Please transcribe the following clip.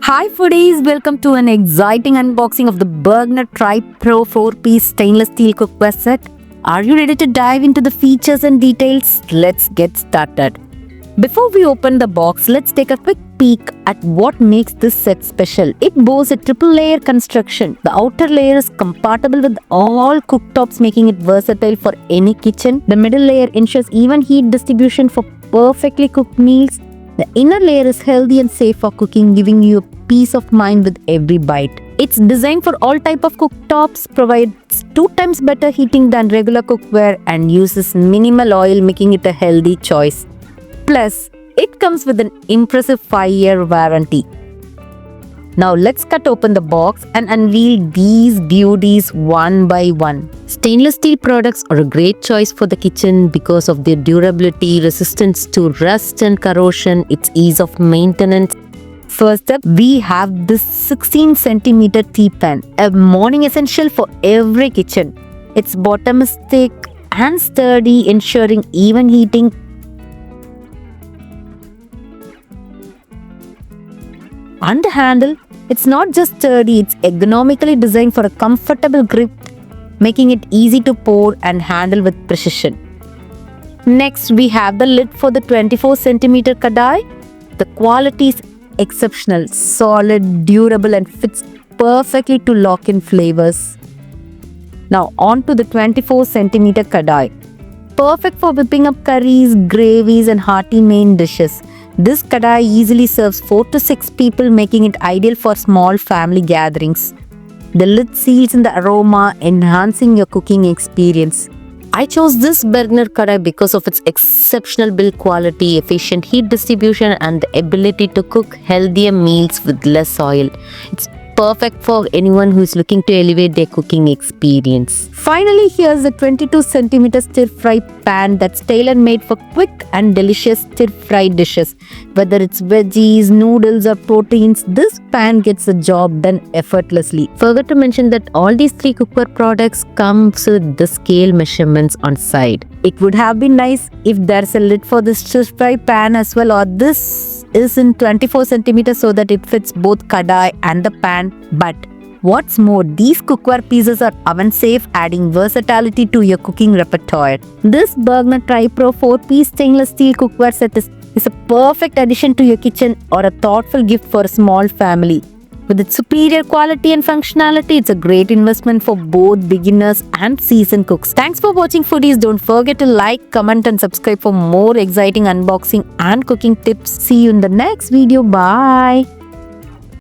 Hi foodies, welcome to an exciting unboxing of the Bergner Tripro 4pc Stainless Steel Cookware Set. Are you ready to dive into the features and details? Let's get started. Before we open the box, let's take a quick peek at what makes this set special. It boasts a triple layer construction. The outer layer is compatible with all cooktops, making it versatile for any kitchen. The middle layer ensures even heat distribution for perfectly cooked meals. The inner layer is healthy and safe for cooking, giving you a peace of mind with every bite. It's designed for all type of cooktops, provides 2 times better heating than regular cookware, and uses minimal oil, making it a healthy choice. Plus, it comes with an impressive 5-year warranty. Now let's cut open the box and unveil these beauties one by one. Stainless steel products are a great choice for the kitchen because of their durability, resistance to rust and corrosion, its ease of maintenance. First up, we have this 16cm tea pan, a morning essential for every kitchen. Its bottom is thick and sturdy, ensuring even heating. And the handle, it's not just sturdy, it's ergonomically designed for a comfortable grip, making it easy to pour and handle with precision. Next, we have the lid for the 24cm Kadai. The quality is exceptional, solid, durable, and fits perfectly to lock in flavors. Now on to the 24cm Kadai. Perfect for whipping up curries, gravies, and hearty main dishes. This Kadai easily serves 4 to 6 people, making it ideal for small family gatherings. The lid seals in the aroma, enhancing your cooking experience. I chose this Bergner Kadai because of its exceptional build quality, efficient heat distribution, and the ability to cook healthier meals with less oil. It's perfect for anyone who is looking to elevate their cooking experience. Finally, here's the 22cm stir-fry pan that's tailor-made for quick and delicious stir-fry dishes. Whether it's veggies, noodles, or proteins, this pan gets the job done effortlessly. Forgot to mention that all these 3 cookware products come with the scale measurements on side. It would have been nice if there's a lid for this stir-fry pan as well, or this is in 24cm so that it fits both Kadai and the pan. But what's more, these cookware pieces are oven safe, adding versatility to your cooking repertoire. This Bergner Tripro 4pc Stainless Steel Cookware Set is a perfect addition to your kitchen or a thoughtful gift for a small family. With its superior quality and functionality, it's a great investment for both beginners and seasoned cooks. Thanks for watching foodies. Don't forget to like, comment, and subscribe for more exciting unboxing and cooking tips. See you in the next video. Bye.